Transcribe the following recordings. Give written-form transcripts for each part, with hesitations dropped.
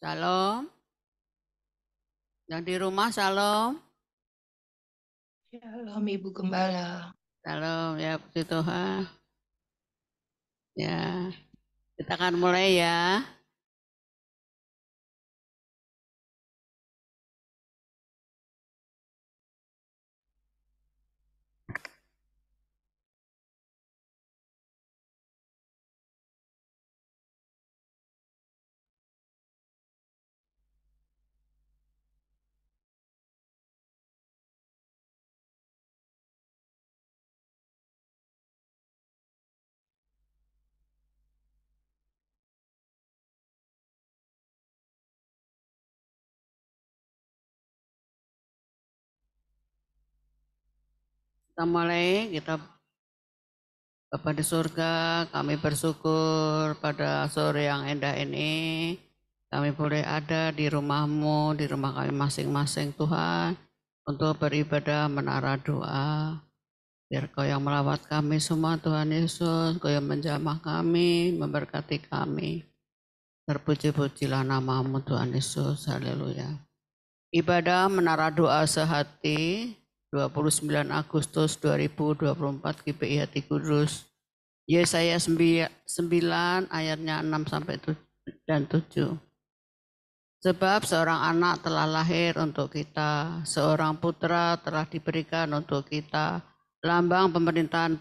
Shalom. Yang di rumah shalom. Shalom Ibu Gembala. Shalom ya puji Tuhan. Ya, kita akan mulai ya. Kita mulai, Bapa di surga, kami bersyukur pada sore yang indah ini. Kami boleh ada di rumah-Mu, di rumah kami masing-masing Tuhan, untuk beribadah menara doa. Biar Kau yang melawat kami semua Tuhan Yesus, Kau yang menjamah kami, memberkati kami. Terpuji-pujilah nama-Mu Tuhan Yesus, haleluya. Ibadah menara doa sehati 29 Agustus 2024 GPI Hati Kudus. Yesaya 9 ayatnya 6 sampai 7. Sebab seorang anak telah lahir untuk kita, seorang putra telah diberikan untuk kita. Lambang pemerintahan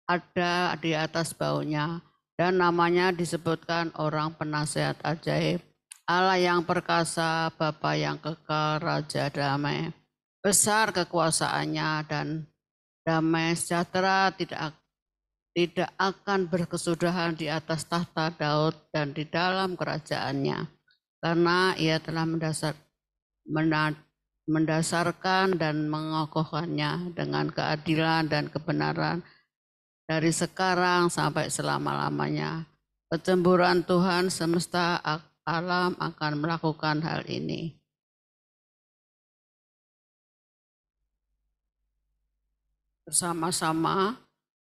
ada di atas baunya, dan namanya disebutkan Orang Penasehat Ajaib, Allah yang perkasa, Bapa yang kekal, Raja damai. Besar kekuasaannya dan damai sejahtera tidak akan berkesudahan di atas tahta Daud dan di dalam kerajaannya. Karena ia telah mendasarkan dan mengokohkannya dengan keadilan dan kebenaran dari sekarang sampai selama-lamanya. Kecemburuan Tuhan semesta alam akan melakukan hal ini. Bersama-sama,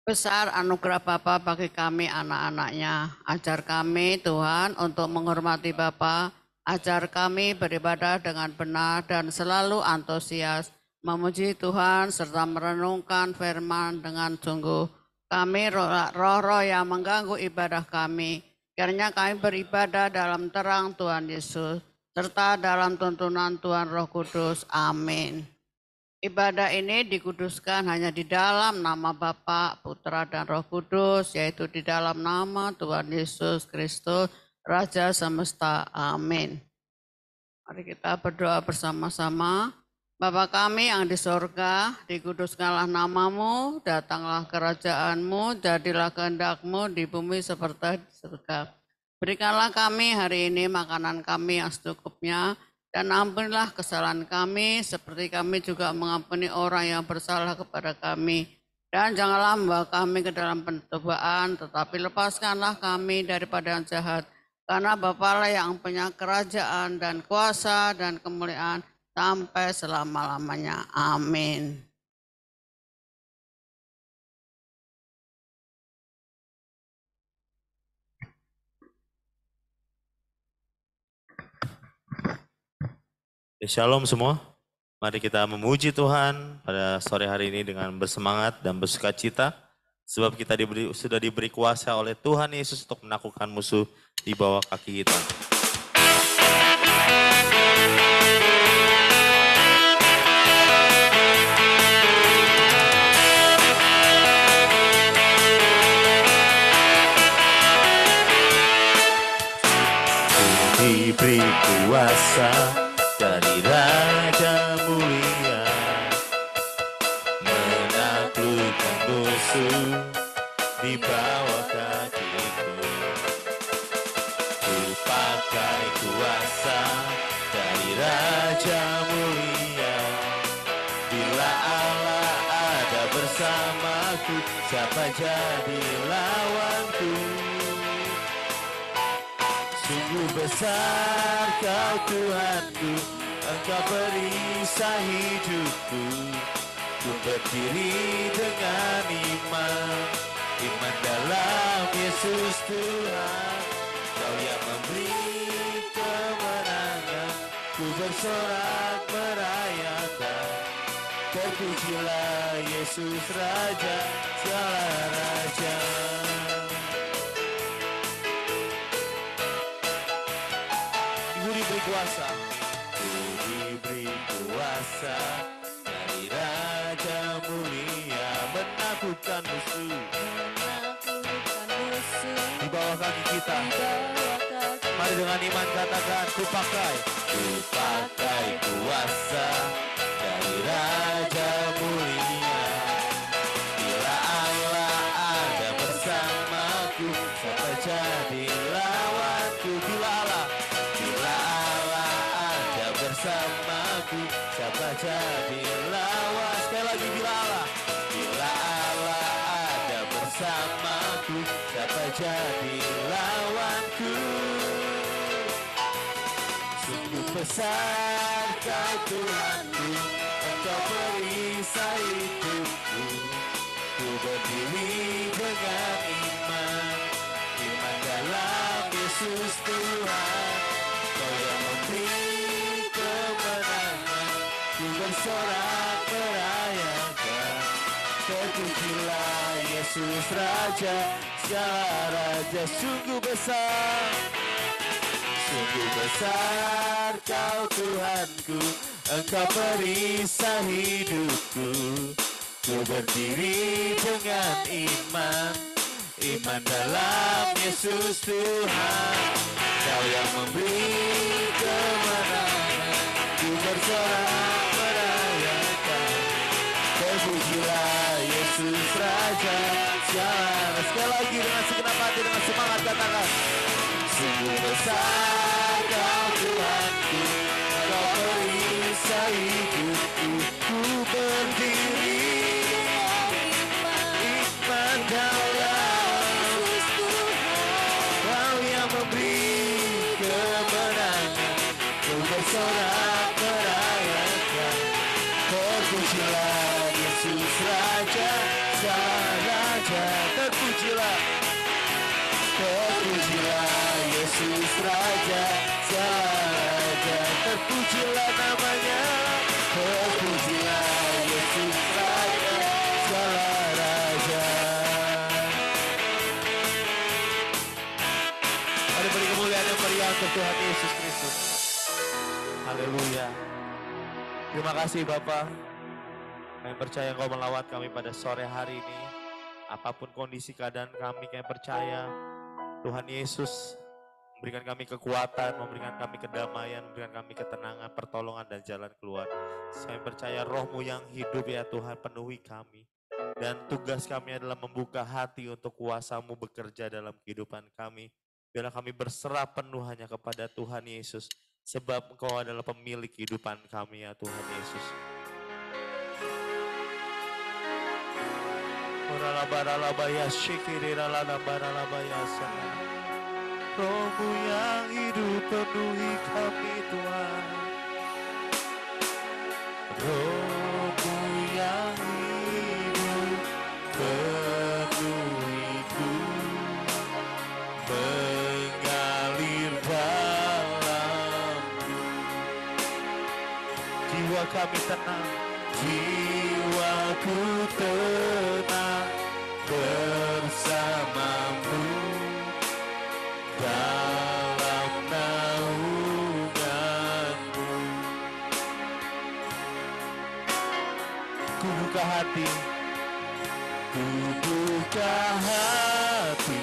besar anugerah Bapa bagi kami anak-anaknya. Ajar kami Tuhan untuk menghormati Bapa. Ajar kami beribadah dengan benar dan selalu antusias memuji Tuhan serta merenungkan firman dengan sungguh. Kami roh-roh yang mengganggu ibadah kami. Kiranya kami beribadah dalam terang Tuhan Yesus serta dalam tuntunan Tuhan Roh Kudus. Amin. Ibadah ini dikuduskan hanya di dalam nama Bapa, Putra, dan Roh Kudus, yaitu di dalam nama Tuhan Yesus Kristus, Raja semesta. Amin. Mari kita berdoa bersama-sama. Bapa kami yang di sorga, dikuduskanlah namamu, datanglah kerajaanmu, jadilah kehendakmu di bumi seperti di surga. Berikanlah kami hari ini makanan kami yang secukupnya, dan ampunilah kesalahan kami, seperti kami juga mengampuni orang yang bersalah kepada kami. Dan janganlah membawa kami ke dalam pencobaan, tetapi lepaskanlah kami daripada yang jahat. Karena Bapa-Lah yang punya kerajaan dan kuasa dan kemuliaan sampai selama-lamanya. Amin. Shalom semua, mari kita memuji Tuhan pada sore hari ini dengan bersemangat dan bersukacita. Sebab kita sudah diberi kuasa oleh Tuhan Yesus untuk menaklukkan musuh di bawah kaki kita. Diberi kuasa dari Raja mulia, menaklukkan musuh di bawah kakiku. Ku pakai kuasa dari Raja mulia. Bila Allah ada bersamaku, siapa jadi lawanku? Sungguh besar Kau Tuhanku, Engkau perisai hidupku. Ku berdiri dengan iman dalam Yesus Tuhan. Kau yang memberi kemuliaan. bersorak merayakan. Terpujilah Yesus Raja, segala raja. Ibu diberi kuasa, diberi kuasa dari Raja mulia menaklukkan musuh. Di bawah kaki kita, mari dengan iman katakan, ku pakai kuasa dari Raja mulia. Bila Allah ada bersamaku, siapa jadi lawanku? Bila Allah ada bersamaku, siapa jadi lawan? Sekali lagi, bila Allah ada bersamaku, siapa jadi lawanku? Sungguh besar Kau Tuhanku, Engkau perisai hidupku. Ku berdiri dengan iman dalam Yesus Tuhan. Kau yang memberi kemenangan, ku bersorak merayakan. Terpujilah Yesus Raja, segala raja. Sungguh besar Kau Tuhanku, Engkau perisai hidupku. Ku berdiri dengan iman dalam Yesus Tuhan. Kau yang memberi kemenangan, ku bersorak merayakan. Terpujilah Yesus Raja, segala. Sekali lagi dengan segenap hati, dengan semangat katakan, sungguh besar Kau Tuhanku, Kau perisai hidupku. Ku berdiri iman dalam Kau yang memberi kemenangan, ku bersorak merayakan. Terpujilah Yesus Raja, Sang Raja. Terpujilah Yesus Raja, Sang Raja. Terpujilah namanya. Terpujilah Yesus Raja, Sang Raja. Mari beri kemuliaan yang meriah untuk Tuhan Yesus Kristus. Haleluya. Terima kasih Bapa. Kami percaya Engkau melawat kami pada sore hari ini. Apapun kondisi keadaan kami percaya Tuhan Yesus memberikan kami kekuatan, memberikan kami kedamaian, memberikan kami ketenangan, pertolongan dan jalan keluar. Saya percaya Roh-Mu yang hidup ya Tuhan penuhi kami. Dan tugas kami adalah membuka hati untuk kuasa-Mu bekerja dalam kehidupan kami. Biarlah kami berserah penuh hanya kepada Tuhan Yesus. Sebab Engkau adalah pemilik kehidupan kami ya Tuhan Yesus. Roh-Mu yang hidup penuhi kami Tuhan. Roh-Mu yang hidup penuhiku, mengalir dalamku. Jiwa kami tenang, jiwaku tenang bersamamu dalam naunganmu. Ku buka hati untuk jamahanmu,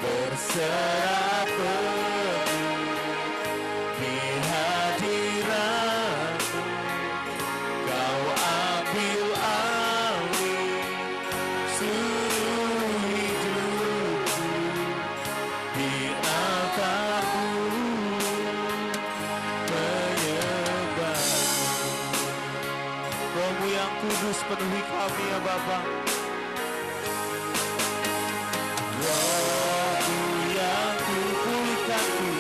berserah penuh di hadiratmu. Kau ambil alih seluruh hidupku, di altarmu menyembahmu. Roh-Mu yang kudus penuhi kami ya Bapa. Roh-Mu yang pulihkanku,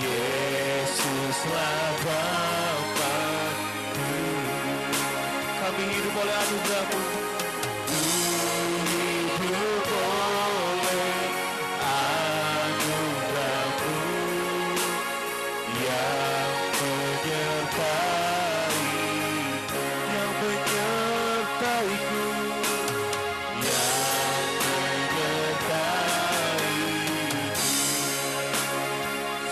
Yesuslah Bapa-Ku. Kami hidup oleh anugerah-Mu. Ku hidup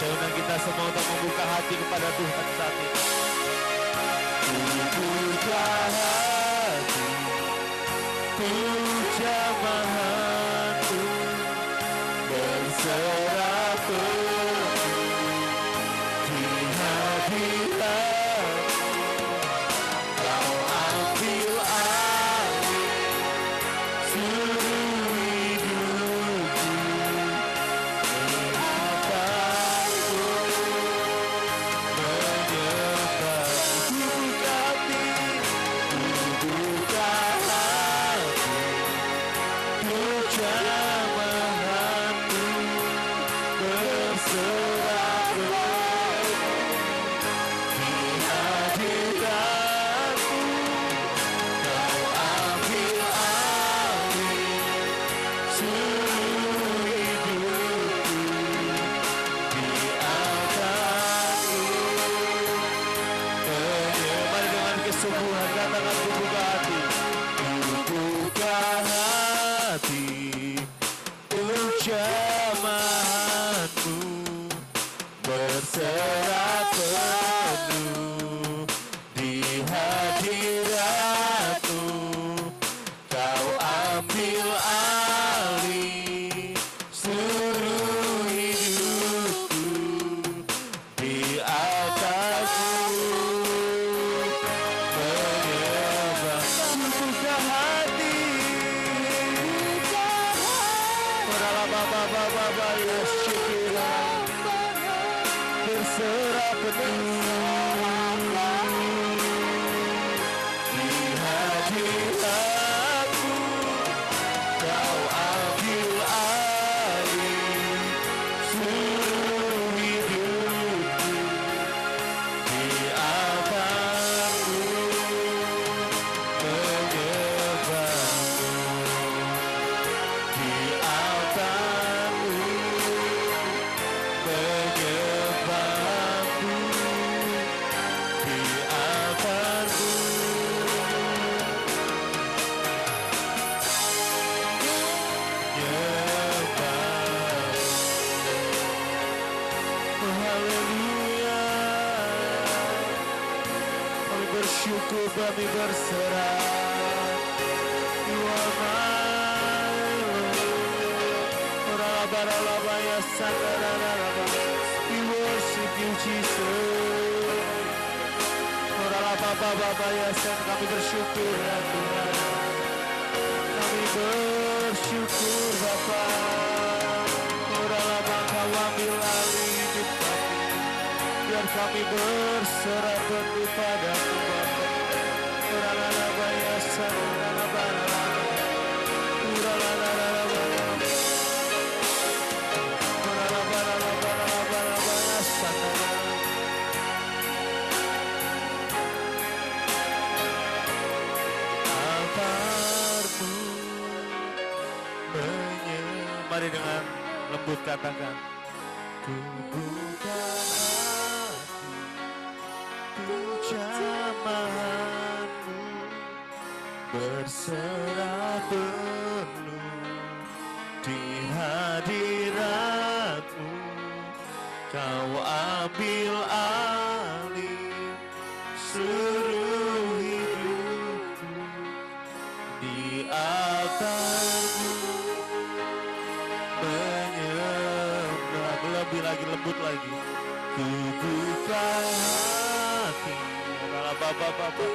Saya undang kita semua untuk membuka hati kepada Tuhan saat ini. Buka hati, ku jamahanku, berserah penuh di hadirat-Mu. Kau ambil alih seluruh hidupku, mengataku menyembah. Ku buka hati, ku jamahanku, berserah penuh di hadirat-Mu. Kau ambil alih seluruh hidupku, di altar-Mu. Mari dengan kesungguhan katakan ku buka hati. Ku buka hati, ku jamahanmu, berserah penuh di hadirat-Mu. Kau ambil alih seluruh hidupku, di altar-Mu menyembah. Buka hati, Baba ya syukurlah, berserah penuh di hadirat-Mu. Kau ambil alih seluruh hidupku, di altar-Mu menyembah-Mu, di altar-Mu menyembah-Mu, di altar-Mu menyembah. Oh, haleluya. Kami bersyukur, kami berserah. You are my Lord. Ora-bara-la-ba-ya, sanda-da-da-da-ba. We worship you, Jesus. Ora-la-ba-ba-ba-ba-ya, sanda. Kami bersyukur ya Tuhan. Kami bersyukur Bapa. Ora-la-ba, Kau ambil alih hidup kami. Biar kami berserah penuh padamu Bapa. Ora-la-la-ba-ya, sanda-da-da-da-ba. Ora-la-la-la-la-ba. Ora-la-ba-la-la-ba-la-ba-la-ba-ya, sanda-da. Altar-Mu menyembah. Mari dengan lembut katakan. Ku buka hati, ku jamahanmu, berserah penuh di hadirat-Mu. Kau ambil alih seluruh hidupku, di altar-Mu menyembah. Lebih lagi, lembut lagi. Ku buka hati, Baba-baba,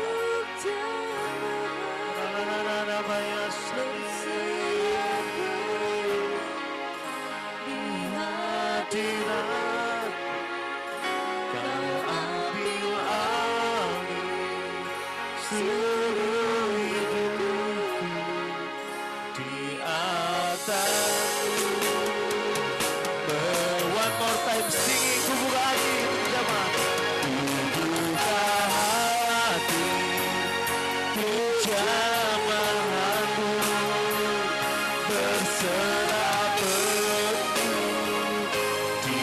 di hadirat. Kau ambil alih seluruh hidupku, di altar-Mu. One more time singing, ku buka hati, jemaat. Ku buka hati, ku jamahanmu, berserah penuh di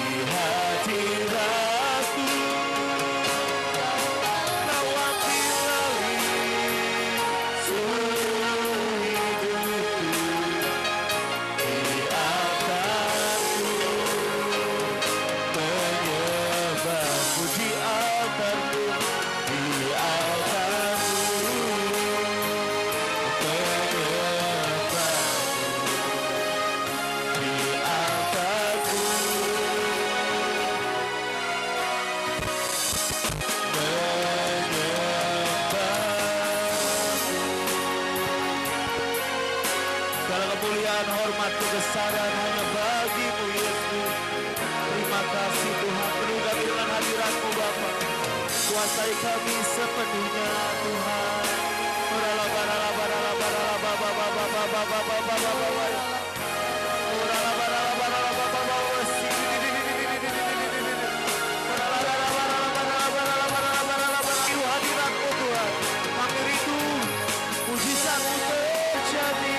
menyertai kami sepenuhnya Tuhan. Hadirat-Mu Tuhan, kami rindu mujizat-Mu terjadi.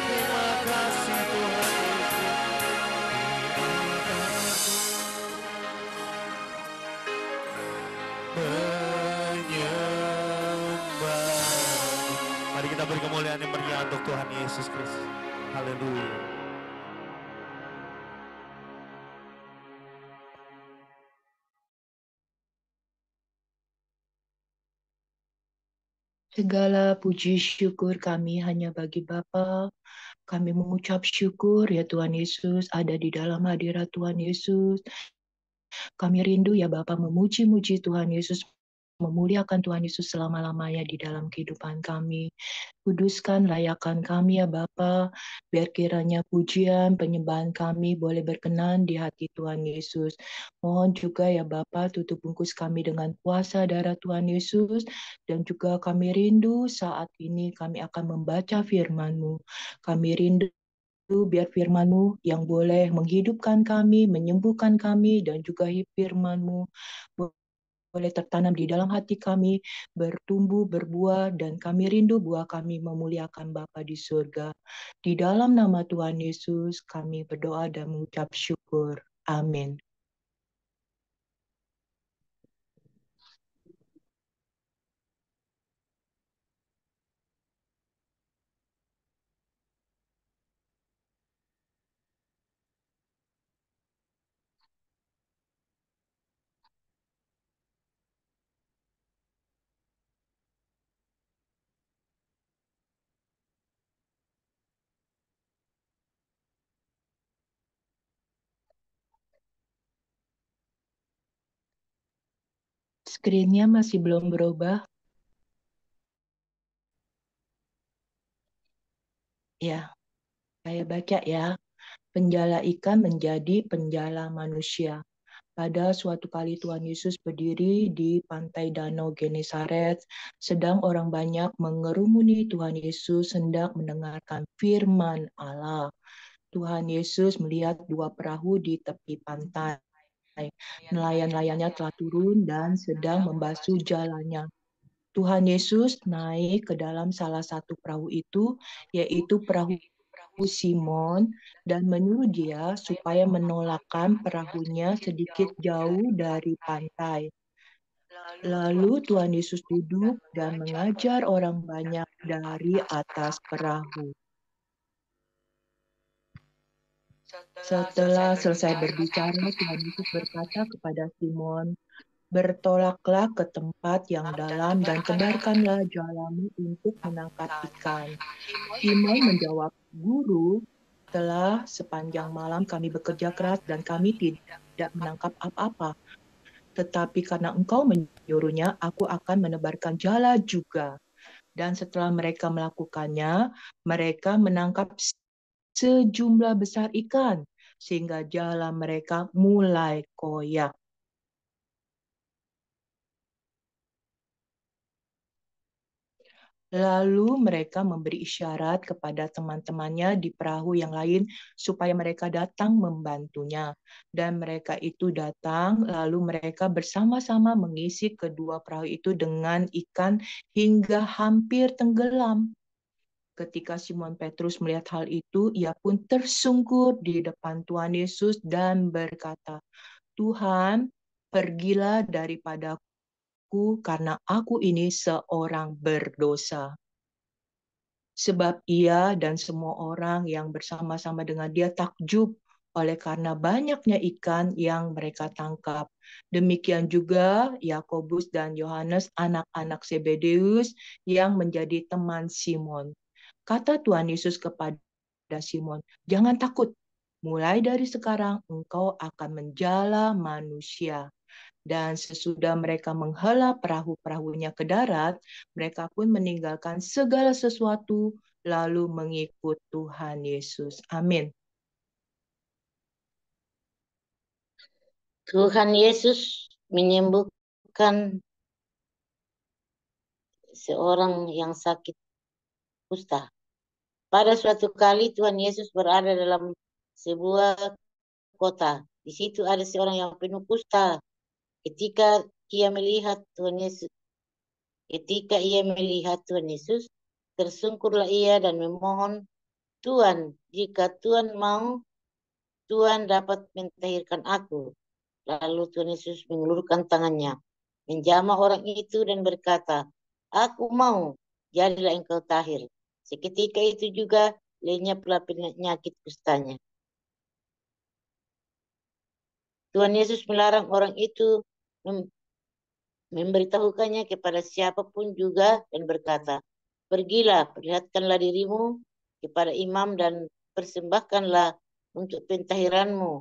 Terima kasih Tuhan menyembah. Mari kita beri kemuliaan yang meriah untuk Tuhan Yesus Kristus. Haleluya. Segala puji syukur kami hanya bagi Bapa. Kami mengucap syukur ya Tuhan Yesus ada di dalam hadirat Tuhan Yesus. Kami rindu ya Bapa memuji-muji Tuhan Yesus, memuliakan Tuhan Yesus selama-lamanya di dalam kehidupan kami. Kuduskan, layakkan kami ya Bapa, biar kiranya pujian, penyembahan kami boleh berkenan di hati Tuhan Yesus. Mohon juga ya Bapa, tutup bungkus kami dengan kuasa darah Tuhan Yesus, dan juga kami rindu saat ini kami akan membaca firman-Mu. Kami rindu biar firman-Mu yang boleh menghidupkan kami, menyembuhkan kami, dan juga firman-Mu boleh tertanam di dalam hati kami, bertumbuh, berbuah, dan kami rindu buah kami memuliakan Bapa di surga. Di dalam nama Tuhan Yesus, kami berdoa dan mengucap syukur. Amin. Screen-nya masih belum berubah. Ya, saya baca ya. Penjala ikan menjadi penjala manusia. Pada suatu kali Tuhan Yesus berdiri di pantai Danau Genesaret, sedang orang banyak mengerumuni Tuhan Yesus hendak mendengarkan firman Allah. Tuhan Yesus melihat dua perahu di tepi pantai. Nelayan-nelayannya telah turun dan sedang membasuh jalannya. Tuhan Yesus naik ke dalam salah satu perahu itu, yaitu perahu Simon, dan menyuruh dia supaya menolakkan perahunya sedikit jauh dari pantai. Lalu Tuhan Yesus duduk dan mengajar orang banyak dari atas perahu. Setelah selesai berbicara, Tuhan Yesus berkata kepada Simon, "Bertolaklah ke tempat yang dalam dan tebarkanlah jalamu untuk menangkap ikan." Simon menjawab, "Guru, telah sepanjang malam kami bekerja keras dan kami tidak menangkap apa-apa. Tetapi karena engkau menyuruhnya, aku akan menebarkan jala juga." Dan setelah mereka melakukannya, mereka menangkap sejumlah besar ikan, sehingga jala mereka mulai koyak. Lalu mereka memberi isyarat kepada teman-temannya di perahu yang lain supaya mereka datang membantunya. Dan mereka itu datang, lalu mereka bersama-sama mengisi kedua perahu itu dengan ikan hingga hampir tenggelam. Ketika Simon Petrus melihat hal itu, ia pun tersungkur di depan Tuhan Yesus dan berkata, "Tuhan, pergilah daripadaku karena aku ini seorang berdosa." Sebab ia dan semua orang yang bersama-sama dengan dia takjub oleh karena banyaknya ikan yang mereka tangkap. Demikian juga Yakobus dan Yohanes, anak-anak Zebedeus yang menjadi teman Simon. Kata Tuhan Yesus kepada Simon, "Jangan takut, mulai dari sekarang engkau akan menjala manusia." Dan sesudah mereka menghela perahu-perahunya ke darat, mereka pun meninggalkan segala sesuatu lalu mengikut Tuhan Yesus. Amin. Tuhan Yesus menyembuhkan seorang yang sakit kusta. Pada suatu kali Tuhan Yesus berada dalam sebuah kota. Di situ ada seorang yang penuh kusta. Ketika ia melihat Tuhan Yesus, tersungkurlah ia dan memohon, Tuhan, jika Tuhan mau, Tuhan dapat mentahirkan aku. Lalu Tuhan Yesus mengulurkan tangannya, menjamah orang itu dan berkata, aku mau, jadilah engkau tahir. Seketika itu juga lenyaplah penyakit kustanya. Tuhan Yesus melarang orang itu memberitahukannya kepada siapapun juga dan berkata, pergilah, perlihatkanlah dirimu kepada imam dan persembahkanlah untuk pentahiranmu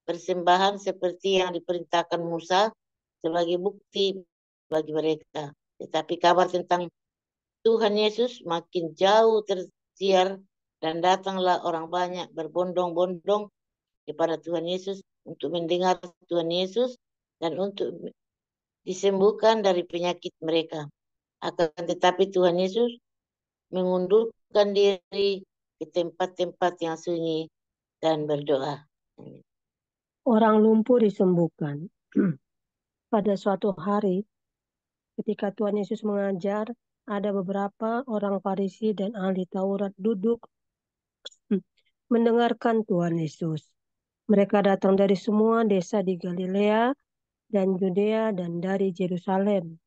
persembahan seperti yang diperintahkan Musa sebagai bukti bagi mereka. Tetapi kabar tentang Tuhan Yesus makin jauh tersiar dan datanglah orang banyak berbondong-bondong kepada Tuhan Yesus untuk mendengar Tuhan Yesus dan untuk disembuhkan dari penyakit mereka. Akan tetapi Tuhan Yesus mengundurkan diri ke tempat-tempat yang sunyi dan berdoa. Orang lumpuh disembuhkan. Pada suatu hari, ketika Tuhan Yesus mengajar, ada beberapa orang Farisi dan ahli Taurat duduk mendengarkan Tuhan Yesus. Mereka datang dari semua desa di Galilea dan Yudea dan dari Yerusalem.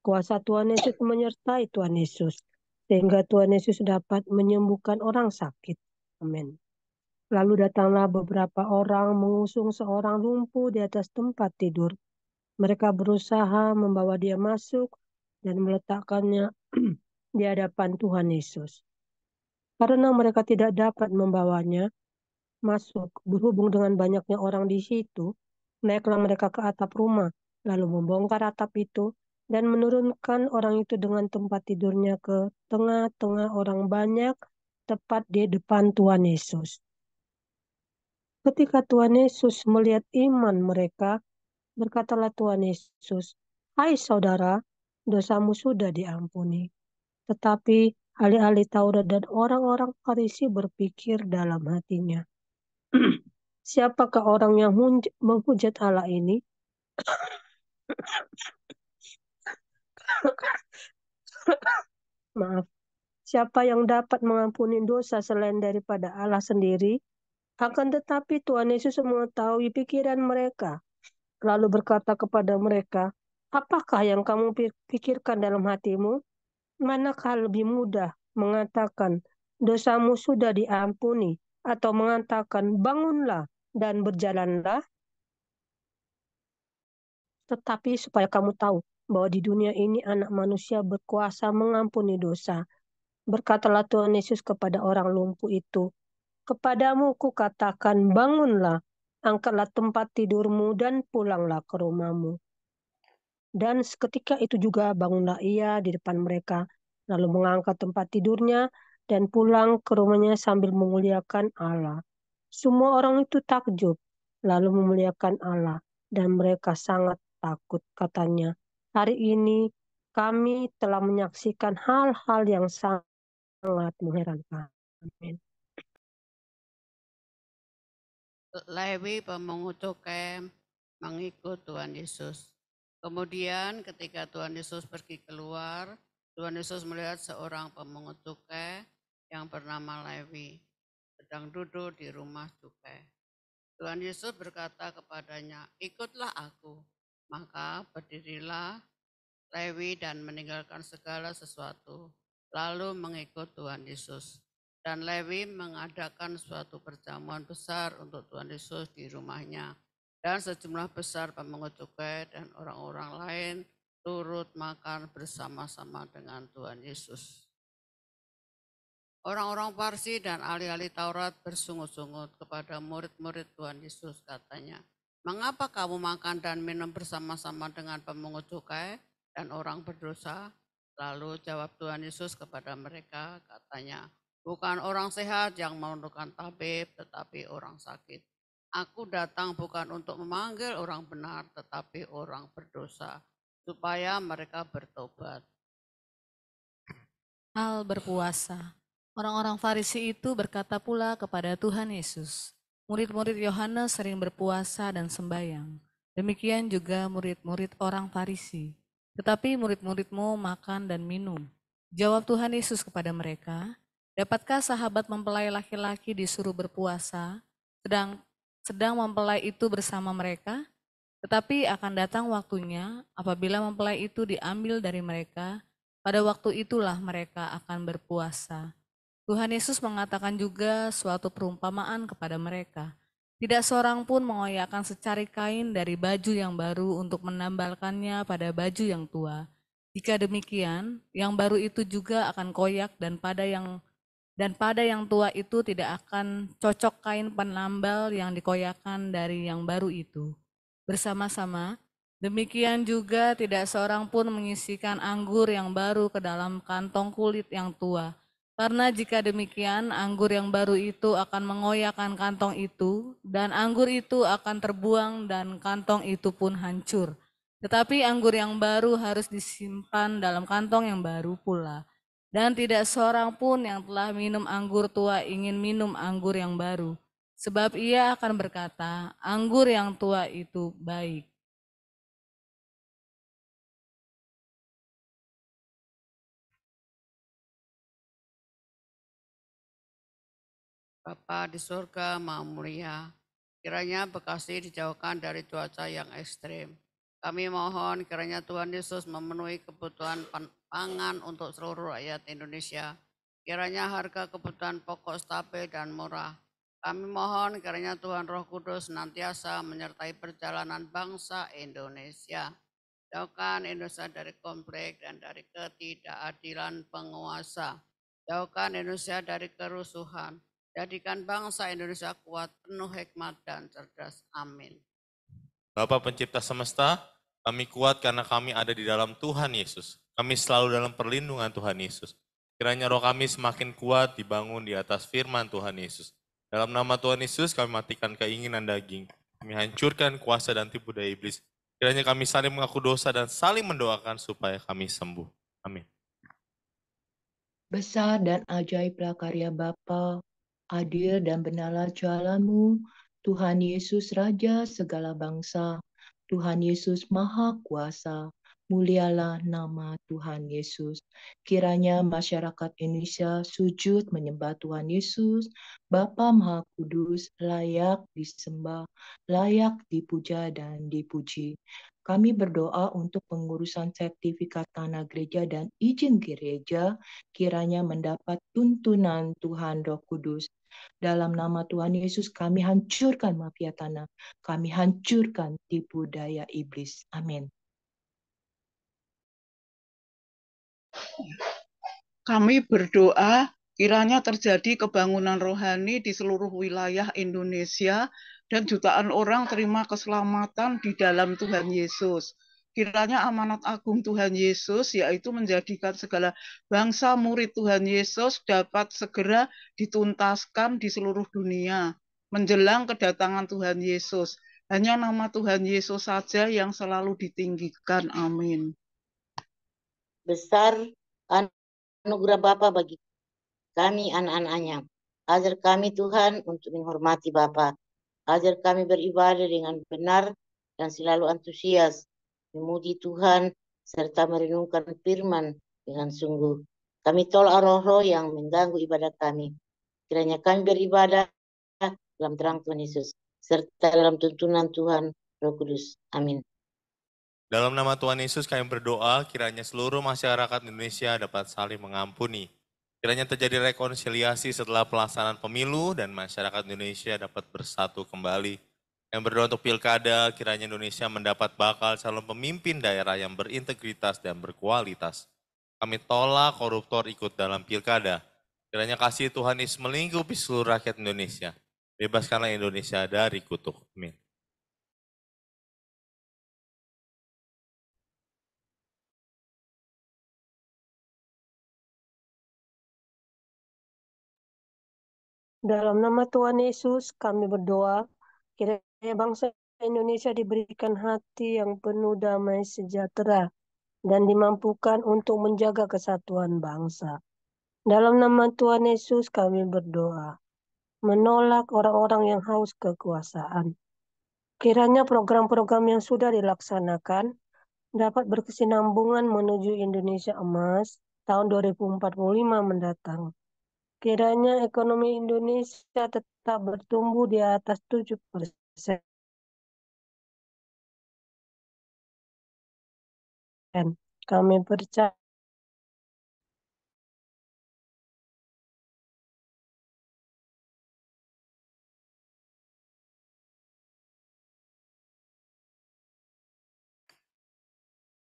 Kuasa Tuhan Yesus menyertai Tuhan Yesus, sehingga Tuhan Yesus dapat menyembuhkan orang sakit. Amin. Lalu datanglah beberapa orang mengusung seorang lumpuh di atas tempat tidur. Mereka berusaha membawa dia masuk dan meletakkannya di hadapan Tuhan Yesus. Karena mereka tidak dapat membawanya masuk, berhubung dengan banyaknya orang di situ, naiklah mereka ke atap rumah, lalu membongkar atap itu dan menurunkan orang itu dengan tempat tidurnya ke tengah-tengah orang banyak, tepat di depan Tuhan Yesus. Ketika Tuhan Yesus melihat iman mereka, berkatalah Tuhan Yesus, hai saudara, dosamu sudah diampuni. Tetapi ahli-ahli Taurat dan orang-orang Farisi berpikir dalam hatinya, siapakah orang yang menghujat Allah ini? Maaf, siapa yang dapat mengampuni dosa selain daripada Allah sendiri? Akan tetapi Tuhan Yesus mengetahui pikiran mereka, lalu berkata kepada mereka, apakah yang kamu pikirkan dalam hatimu? Manakah lebih mudah mengatakan dosamu sudah diampuni atau mengatakan bangunlah dan berjalanlah? Tetapi supaya kamu tahu bahwa di dunia ini anak manusia berkuasa mengampuni dosa. Berkatalah Tuhan Yesus kepada orang lumpuh itu, kepadamu kukatakan bangunlah, angkatlah tempat tidurmu dan pulanglah ke rumahmu. Dan seketika itu juga bangunlah ia di depan mereka, lalu mengangkat tempat tidurnya dan pulang ke rumahnya sambil memuliakan Allah. Semua orang itu takjub, lalu memuliakan Allah, dan mereka sangat takut, katanya. Hari ini kami telah menyaksikan hal-hal yang sangat mengherankan. Amin. Lewi pemungut cukai mengikut Tuhan Yesus. Kemudian ketika Tuhan Yesus pergi keluar, Tuhan Yesus melihat seorang pemungut cukai yang bernama Lewi sedang duduk di rumah cukai. Tuhan Yesus berkata kepadanya, ikutlah aku. Maka berdirilah Lewi dan meninggalkan segala sesuatu, lalu mengikut Tuhan Yesus. Dan Lewi mengadakan suatu perjamuan besar untuk Tuhan Yesus di rumahnya. Dan sejumlah besar pemungut cukai dan orang-orang lain turut makan bersama-sama dengan Tuhan Yesus. Orang-orang Farisi dan ahli-ahli Taurat bersungut-sungut kepada murid-murid Tuhan Yesus, katanya, Mengapa kamu makan dan minum bersama-sama dengan pemungut cukai dan orang berdosa? Lalu jawab Tuhan Yesus kepada mereka, katanya, bukan orang sehat yang memerlukan tabib, tetapi orang sakit. Aku datang bukan untuk memanggil orang benar, tetapi orang berdosa, supaya mereka bertobat. Hal berpuasa. Orang-orang Farisi itu berkata pula kepada Tuhan Yesus, murid-murid Yohanes sering berpuasa dan sembahyang. Demikian juga murid-murid orang Farisi. Tetapi murid-muridmu makan dan minum. Jawab Tuhan Yesus kepada mereka, dapatkah sahabat mempelai laki-laki disuruh berpuasa, sedang mempelai itu bersama mereka? Tetapi akan datang waktunya apabila mempelai itu diambil dari mereka, pada waktu itulah mereka akan berpuasa. Tuhan Yesus mengatakan juga suatu perumpamaan kepada mereka. Tidak seorang pun mengoyakkan secari kain dari baju yang baru untuk menambalkannya pada baju yang tua. Jika demikian, yang baru itu juga akan koyak dan pada yang tua itu tidak akan cocok kain penambal yang dikoyakkan dari yang baru itu. Bersama-sama, demikian juga tidak seorang pun mengisikan anggur yang baru ke dalam kantong kulit yang tua. Karena jika demikian, anggur yang baru itu akan mengoyakkan kantong itu, dan anggur itu akan terbuang dan kantong itu pun hancur. Tetapi anggur yang baru harus disimpan dalam kantong yang baru pula. Dan tidak seorang pun yang telah minum anggur tua ingin minum anggur yang baru. Sebab ia akan berkata, anggur yang tua itu baik. Bapa di surga, Maha Mulia, kiranya Bekasi dijauhkan dari cuaca yang ekstrim. Kami mohon kiranya Tuhan Yesus memenuhi kebutuhan pangan untuk seluruh rakyat Indonesia. Kiranya harga kebutuhan pokok stabil dan murah. Kami mohon kiranya Tuhan Roh Kudus senantiasa menyertai perjalanan bangsa Indonesia. Jauhkan Indonesia dari konflik dan dari ketidakadilan penguasa. Jauhkan Indonesia dari kerusuhan. Jadikan bangsa Indonesia kuat, penuh hikmat dan cerdas. Amin. Bapa pencipta semesta, kami kuat karena kami ada di dalam Tuhan Yesus. Kami selalu dalam perlindungan Tuhan Yesus. Kiranya roh kami semakin kuat dibangun di atas firman Tuhan Yesus. Dalam nama Tuhan Yesus kami matikan keinginan daging. Kami hancurkan kuasa dan tipu daya iblis. Kiranya kami saling mengaku dosa dan saling mendoakan supaya kami sembuh. Amin. Besar dan ajaiblah karya Bapa, adil dan benarlah jalanmu, Tuhan Yesus Raja segala bangsa, Tuhan Yesus Maha Kuasa, mulialah nama Tuhan Yesus. Kiranya masyarakat Indonesia sujud menyembah Tuhan Yesus, Bapa Maha Kudus, layak disembah, layak dipuja dan dipuji. Kami berdoa untuk pengurusan sertifikat tanah gereja dan izin gereja, kiranya mendapat tuntunan Tuhan Roh Kudus. Dalam nama Tuhan Yesus kami hancurkan mafia tanah, kami hancurkan tipu daya iblis. Amin. Kami berdoa kiranya terjadi kebangunan rohani di seluruh wilayah Indonesia dan jutaan orang terima keselamatan di dalam Tuhan Yesus. Kiranya amanat agung Tuhan Yesus, yaitu menjadikan segala bangsa murid Tuhan Yesus, dapat segera dituntaskan di seluruh dunia menjelang kedatangan Tuhan Yesus. Hanya nama Tuhan Yesus saja yang selalu ditinggikan. Amin. Besar anugerah Bapa bagi kami anak-anaknya. Ajar kami Tuhan untuk menghormati Bapa. Ajar kami beribadah dengan benar dan selalu antusias, memuji Tuhan, serta merenungkan firman dengan sungguh. Kami tolak roh-roh yang mengganggu ibadah kami. Kiranya kami beribadah dalam terang Tuhan Yesus, serta dalam tuntunan Tuhan Roh Kudus. Amin. Dalam nama Tuhan Yesus kami berdoa kiranya seluruh masyarakat Indonesia dapat saling mengampuni. Kiranya terjadi rekonsiliasi setelah pelaksanaan pemilu dan masyarakat Indonesia dapat bersatu kembali. Yang berdoa untuk pilkada, kiranya Indonesia mendapat bakal calon pemimpin daerah yang berintegritas dan berkualitas. Kami tolak koruptor ikut dalam pilkada. Kiranya kasih Tuhan Yesus melingkupi seluruh rakyat Indonesia. Bebaskanlah Indonesia dari kutuk. Amin. Dalam nama Tuhan Yesus kami berdoa, kiranya bangsa Indonesia diberikan hati yang penuh damai sejahtera dan dimampukan untuk menjaga kesatuan bangsa. Dalam nama Tuhan Yesus kami berdoa, menolak orang-orang yang haus kekuasaan. Kiranya program-program yang sudah dilaksanakan dapat berkesinambungan menuju Indonesia Emas tahun 2045 mendatang. Kiranya ekonomi Indonesia tetap bertumbuh di atas 7%. Kami percaya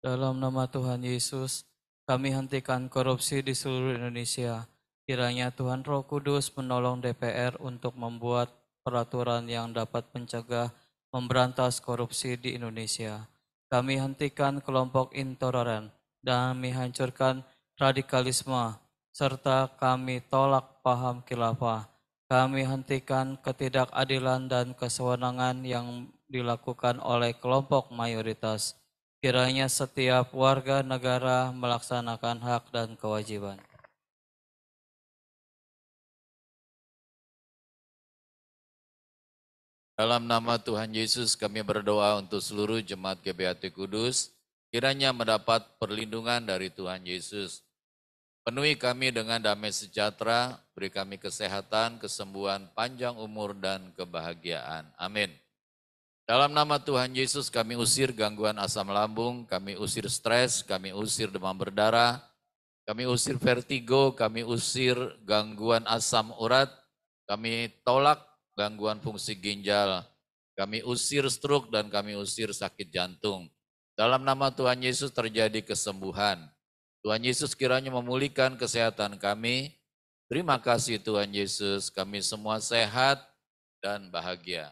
Dalam nama Tuhan Yesus, kami hentikan korupsi di seluruh Indonesia. Kiranya Tuhan Roh Kudus menolong DPR untuk membuat peraturan yang dapat mencegah memberantas korupsi di Indonesia. Kami hentikan kelompok intoleran dan kami hancurkan radikalisme, serta kami tolak paham khilafah. Kami hentikan ketidakadilan dan kesewenangan yang dilakukan oleh kelompok mayoritas. Kiranya setiap warga negara melaksanakan hak dan kewajiban. Dalam nama Tuhan Yesus kami berdoa untuk seluruh jemaat GBHT Kudus, kiranya mendapat perlindungan dari Tuhan Yesus. Penuhi kami dengan damai sejahtera, beri kami kesehatan, kesembuhan, panjang umur, dan kebahagiaan. Amin. Dalam nama Tuhan Yesus kami usir gangguan asam lambung, kami usir stres, kami usir demam berdarah, kami usir vertigo, kami usir gangguan asam urat, kami tolak gangguan fungsi ginjal, kami usir stroke dan kami usir sakit jantung. Dalam nama Tuhan Yesus terjadi kesembuhan. Tuhan Yesus kiranya memulihkan kesehatan kami. Terima kasih Tuhan Yesus, kami semua sehat dan bahagia.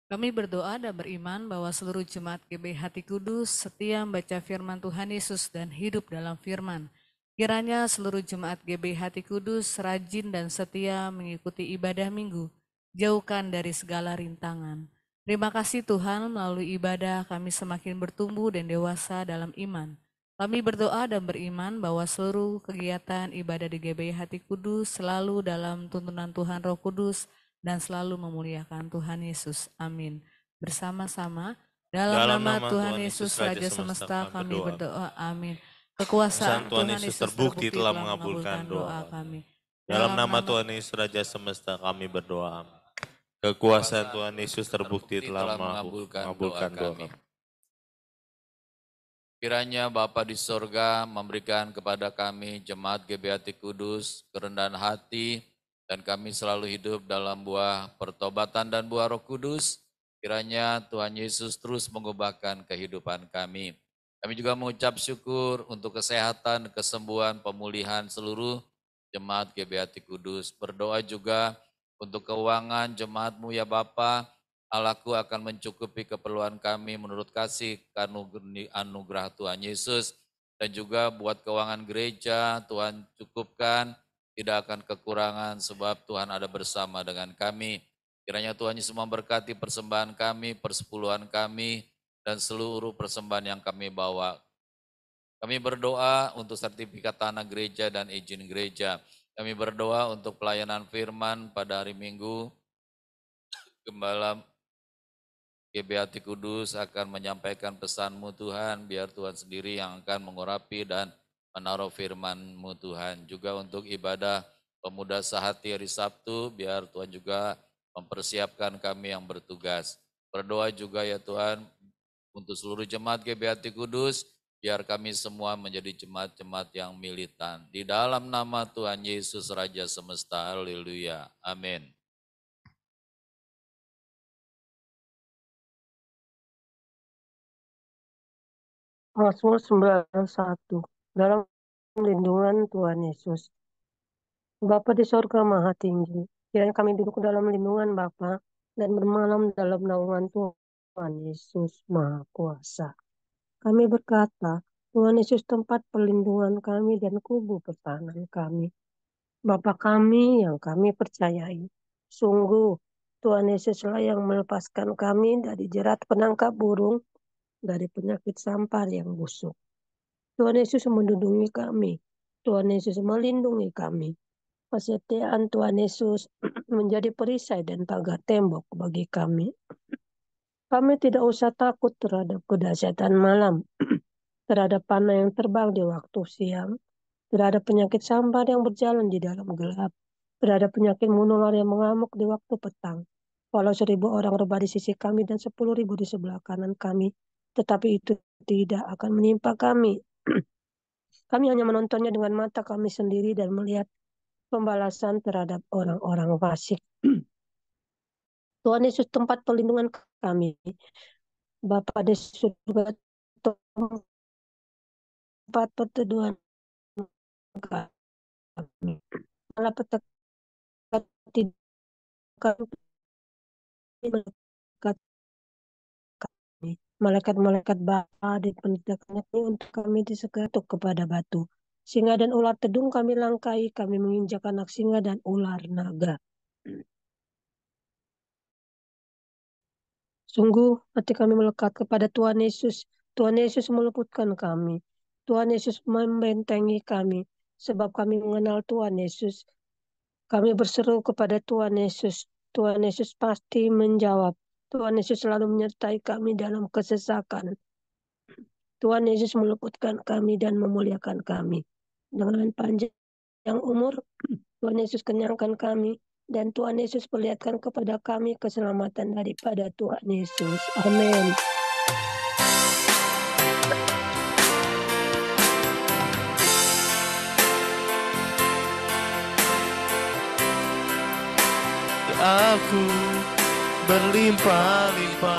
Kami berdoa dan beriman bahwa seluruh jemaat GBHT Kudus setia membaca firman Tuhan Yesus dan hidup dalam firman. Kiranya seluruh jemaat GBHT Kudus rajin dan setia mengikuti ibadah minggu, jauhkan dari segala rintangan. Terima kasih Tuhan, melalui ibadah kami semakin bertumbuh dan dewasa dalam iman. Kami berdoa dan beriman bahwa seluruh kegiatan ibadah di GBHT Kudus selalu dalam tuntunan Tuhan Roh Kudus, dan selalu memuliakan Tuhan Yesus. Amin. Bersama-sama, dalam nama Tuhan Yesus, Raja Semesta, kami berdoa. Amin. Kekuasaan Tuhan Yesus terbukti telah mengabulkan doa kami. Dalam nama Tuhan Yesus, Raja Semesta, kami berdoa. Amin. Kekuasaan Tuhan Yesus terbukti telah mengabulkan doa kami. Kiranya Bapa di sorga memberikan kepada kami jemaat GBHT Kudus kerendahan hati, dan kami selalu hidup dalam buah pertobatan dan buah Roh Kudus. Kiranya Tuhan Yesus terus mengubahkan kehidupan kami. Kami juga mengucap syukur untuk kesehatan, kesembuhan, pemulihan seluruh jemaat GBHT Kudus. Berdoa juga untuk keuangan jemaat-Mu ya Bapa. Allahku akan mencukupi keperluan kami menurut kasih anugerah Tuhan Yesus. Dan juga buat keuangan gereja, Tuhan cukupkan, tidak akan kekurangan sebab Tuhan ada bersama dengan kami. Kiranya Tuhan Yesus memberkati persembahan kami, persepuluhan kami, dan seluruh persembahan yang kami bawa. Kami berdoa untuk sertifikat tanah gereja dan izin gereja. Kami berdoa untuk pelayanan firman pada hari Minggu. Gembala GBHT Kudus akan menyampaikan pesan-Mu Tuhan, biar Tuhan sendiri yang akan mengurapi dan menaruh firman-Mu Tuhan. Juga untuk ibadah pemuda sehati hari Sabtu, biar Tuhan juga mempersiapkan kami yang bertugas. Berdoa juga ya Tuhan untuk seluruh jemaat GBHT Kudus, biar kami semua menjadi jemaat-jemaat yang militan. Di dalam nama Tuhan Yesus Raja Semesta, haleluya, amin. Mazmur 91. Dalam lindungan Tuhan Yesus. Bapa di sorga maha tinggi, kiranya kami duduk dalam lindungan Bapa dan bermalam dalam naungan Tuhan Yesus Maha Kuasa. Kami berkata, Tuhan Yesus tempat perlindungan kami dan kubu pertahanan kami. Bapa kami yang kami percayai, sungguh Tuhan Yesuslah yang melepaskan kami dari jerat penangkap burung, dari penyakit sampar yang busuk. Tuhan Yesus melindungi kami. Tuhan Yesus melindungi kami. Kesetiaan Tuhan Yesus menjadi perisai dan pagar tembok bagi kami. Kami tidak usah takut terhadap kedahsyatan malam, terhadap panah yang terbang di waktu siang, terhadap penyakit sampar yang berjalan di dalam gelap, terhadap penyakit menular yang mengamuk di waktu petang. Walau 1.000 orang rebah di sisi kami dan 10.000 di sebelah kanan kami, tetapi itu tidak akan menimpa kami. Kami hanya menontonnya dengan mata kami sendiri dan melihat pembalasan terhadap orang-orang fasik. Tuhan Yesus tempat perlindungan kami. Bapa di surga tempat perteduhan kami. Malah petaka tidak kami melekat kami. Malaikat-malaikat Bapa diperintahkannya untuk kami disegatuk kepada batu. Singa dan ular tedung kami langkai, kami menginjak anak singa dan ular naga. Sungguh hati kami melekat kepada Tuhan Yesus. Tuhan Yesus meluputkan kami. Tuhan Yesus membentengi kami. Sebab kami mengenal Tuhan Yesus. Kami berseru kepada Tuhan Yesus. Tuhan Yesus pasti menjawab. Tuhan Yesus selalu menyertai kami dalam kesesakan. Tuhan Yesus meluputkan kami dan memuliakan kami. Dengan panjang umur, Tuhan Yesus kenyangkan kami. Dan Tuhan Yesus perlihatkan kepada kami keselamatan daripada Tuhan Yesus. Amin. Aku berlimpah-limpah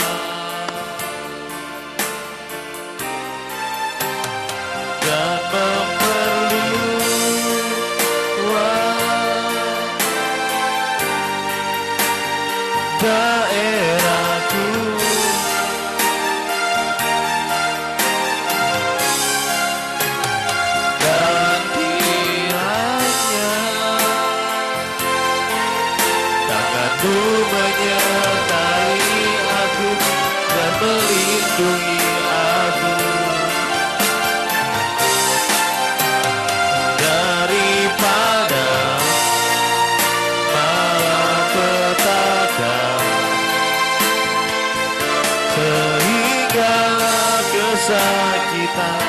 dan memperluas daerahku, dan kiranya tanganmu menyertai aku dan melindungi aku daripada malapetaka, sehingga kesakitan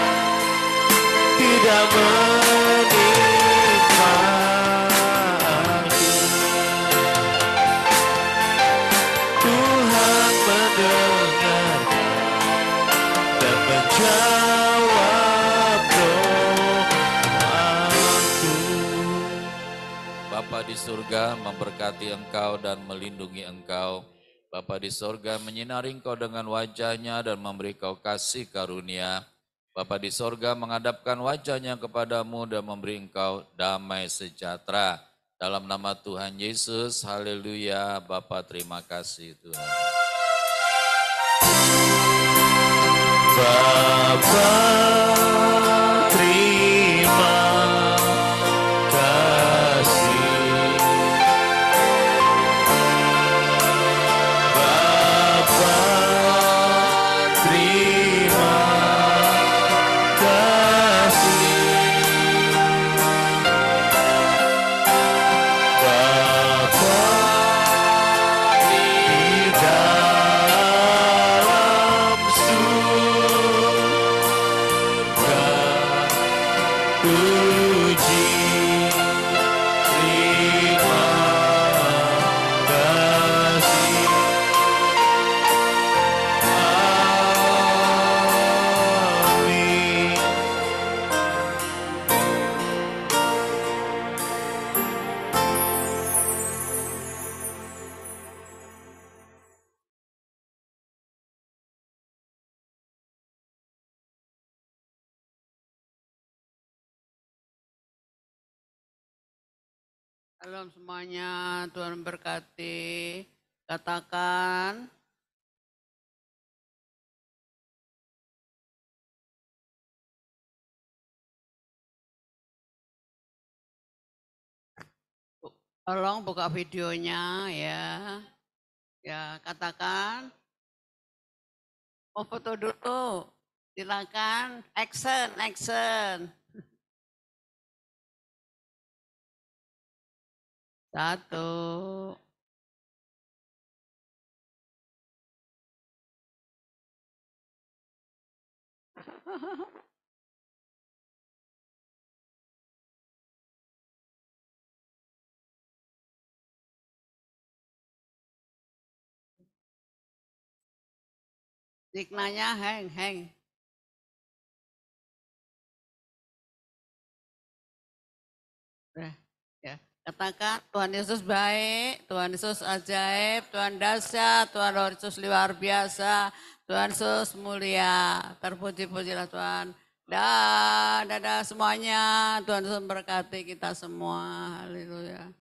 tidak menimpa aku. Tuhan mendengar dan menjawab doaku. Bapa di surga memberkati engkau dan melindungi engkau. Bapa di surga menyinari engkau dengan wajahnya dan memberi kau kasih karunia. Bapa di surga menghadapkan wajahnya kepadamu dan memberi engkau damai sejahtera. Dalam nama Tuhan Yesus, haleluya. Bapa terima kasih Tuhan. Bapa terima kasih, Bapa terima kasih, Bapa di dalam surga, puji terima kasih. Amin. Salam semuanya, Tuhan berkati. Katakan, Tolong buka videonya ya. Ya, katakan. Mau foto dulu. Silakan. Action, action. 1. Signalnya hang. Udah, ya. Katakan Tuhan Yesus baik, Tuhan Yesus ajaib, Tuhan dahsyat, Tuhan Yesus luar biasa, Tuhan Yesus mulia. Terpuji-pujilah Tuhan. Dadah semuanya. Tuhan Yesus memberkati kita semua. Haleluya.